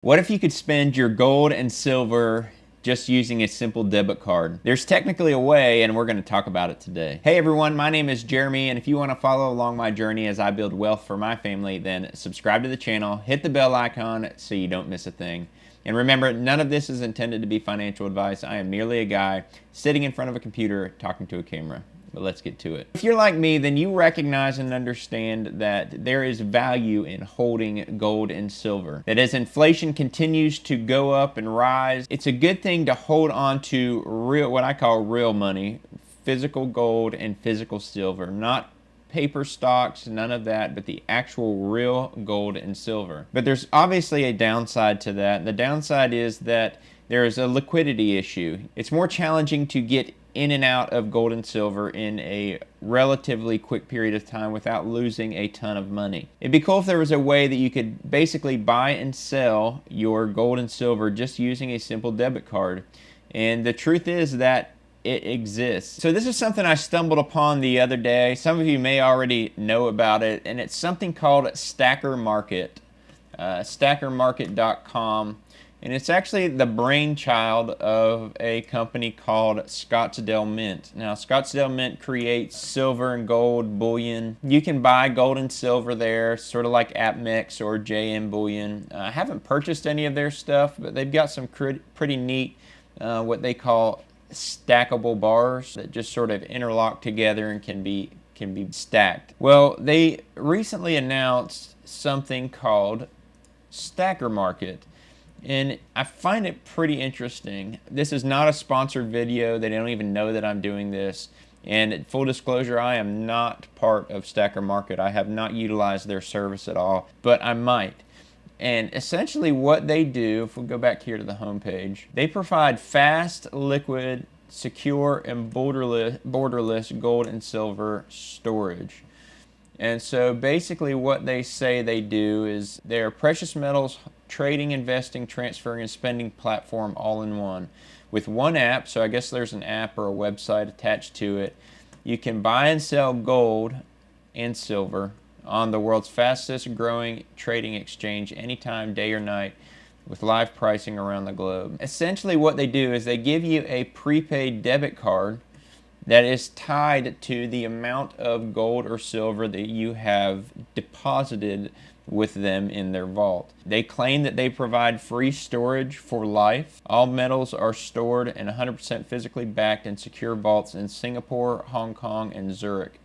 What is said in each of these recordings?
What if you could spend your gold and silver just using a simple debit card? There's technically a way, and we're going to talk about it today. Hey everyone, my name is Jeremy, and if you want to follow along my journey as I build wealth for my family, then subscribe to the channel, hit the bell icon so you don't miss a thing. And remember, none of this is intended to be financial advice. I am merely a guy sitting in front of a computer talking to a camera. But let's get to it. If you're like me, then you recognize and understand that there is value in holding gold and silver. That as inflation continues to go up and rise, it's a good thing to hold on to real, what I call real money, physical gold and physical silver, not paper stocks, none of that, but the actual real gold and silver. But there's obviously a downside to that. The downside is that there is a liquidity issue. It's more challenging to get in and out of gold and silver in a relatively quick period of time without losing a ton of money. It'd be cool if there was a way that you could basically buy and sell your gold and silver just using a simple debit card. And the truth is that it exists. So this is something I stumbled upon the other day. Some of you may already know about it, and it's something called StackerMarket, StackerMarket.com. And it's actually the brainchild of a company called Scottsdale Mint. Now, Scottsdale Mint creates silver and gold bullion. You can buy gold and silver there, sort of like AppMex or JM Bullion. I haven't purchased any of their stuff, but they've got some pretty neat, what they call stackable bars that just sort of interlock together and can be stacked. Well, they recently announced something called StackerMarket. And I find it pretty interesting. This is not a sponsored video. They don't even know that I'm doing this. And full disclosure, I am not part of StackerMarket. I have not utilized their service at all, but I might. And essentially what they do, if we go back here to the home page, they provide fast, liquid, secure, and borderless gold and silver storage. And so basically what they say they do is they're precious metals trading, investing, transferring, and spending platform all in one. With one app, so I guess there's an app or a website attached to it, you can buy and sell gold and silver on the world's fastest growing trading exchange anytime, day or night, with live pricing around the globe. Essentially what they do is they give you a prepaid debit card that is tied to the amount of gold or silver that you have deposited with them in their vault. They claim that they provide free storage for life. All metals are stored in 100% physically backed and secure vaults in Singapore, Hong Kong, and Zurich.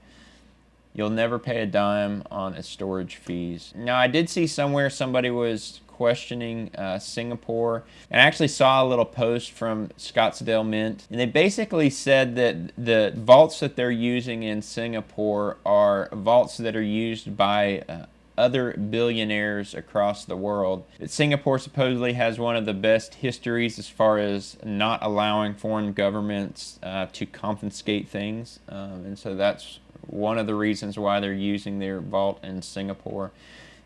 You'll never pay a dime on its storage fees. Now, I did see somewhere somebody was questioning Singapore, and I actually saw a little post from Scottsdale Mint, and they basically said that the vaults that they're using in Singapore are vaults that are used by other billionaires across the world. That Singapore supposedly has one of the best histories as far as not allowing foreign governments to confiscate things, and so that's one of the reasons why they're using their vault in Singapore.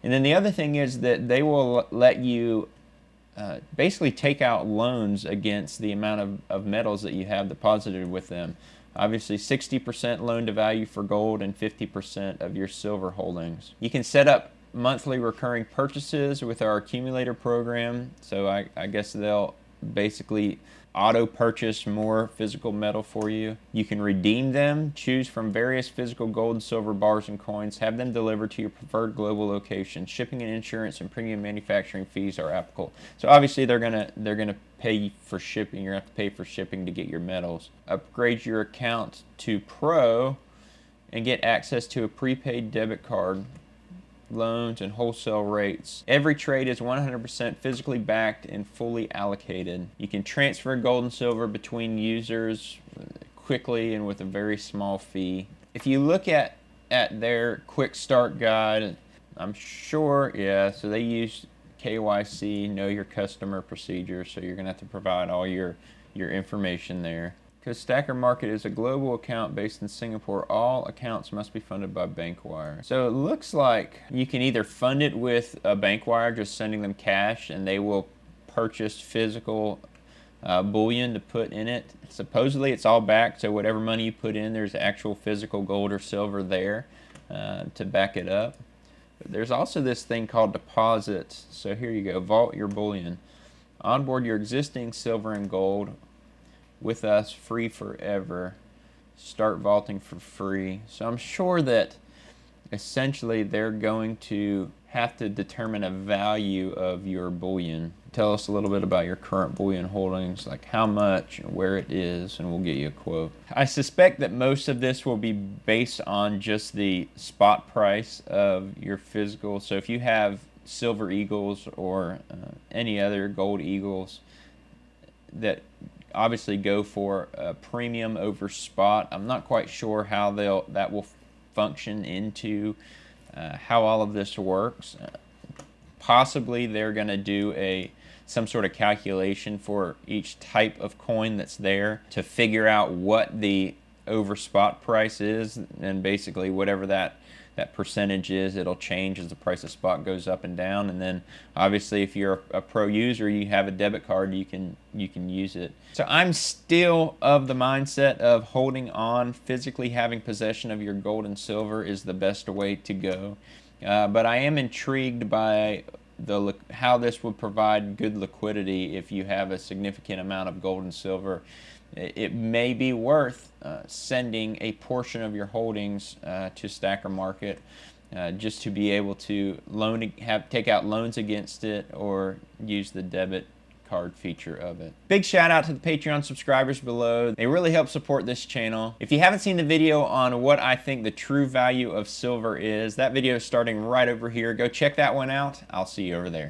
And then the other thing is that they will let you basically take out loans against the amount of metals that you have deposited with them. Obviously 60% loan to value for gold and 50% of your silver holdings. You can set up monthly recurring purchases with our accumulator program. So I guess they'll basically auto purchase more physical metal for you. You can redeem them, choose from various physical gold and silver bars and coins, have them delivered to your preferred global location. Shipping and insurance and premium manufacturing fees are applicable. So obviously they're gonna pay for shipping. You're gonna have to pay for shipping to get your metals. Upgrade your account to Pro and get access to a prepaid debit card, loans, and wholesale rates. Every trade is 100% physically backed and fully allocated. You can transfer gold and silver between users quickly and with a very small fee. If you look at their quick start guide, I'm sure, yeah, so they use KYC, know your customer procedure, so you're gonna have to provide all your information there. Because StackerMarket is a global account based in Singapore, all accounts must be funded by bank wire. So it looks like you can either fund it with a bank wire, just sending them cash, and they will purchase physical bullion to put in it. Supposedly it's all backed, so whatever money you put in, there's actual physical gold or silver there to back it up. But there's also this thing called deposits. So here you go, vault your bullion. Onboard your existing silver and gold with us free forever. Start vaulting for free. So I'm sure that essentially they're going to have to determine a value of your bullion. Tell us a little bit about your current bullion holdings, like how much and where it is, and we'll get you a quote. I suspect that most of this will be based on just the spot price of your physical. So if you have silver eagles or any other gold eagles that obviously go for a premium over spot, I'm not quite sure how that will function into how all of this works. Possibly they're going to do some sort of calculation for each type of coin that's there to figure out what the over spot price is, and basically whatever that percentage is, it'll change as the price of spot goes up and down. And then obviously if you're a pro user, you have a debit card, you can use it. So I'm still of the mindset of holding on, physically having possession of your gold and silver is the best way to go. But I am intrigued by how this would provide good liquidity if you have a significant amount of gold and silver. It may be worth sending a portion of your holdings to StackerMarket just to be able to take out loans against it or use the debit card feature of it. Big shout out to the Patreon subscribers below. They really help support this channel. If you haven't seen the video on what I think the true value of silver is, that video is starting right over here. Go check that one out. I'll see you over there.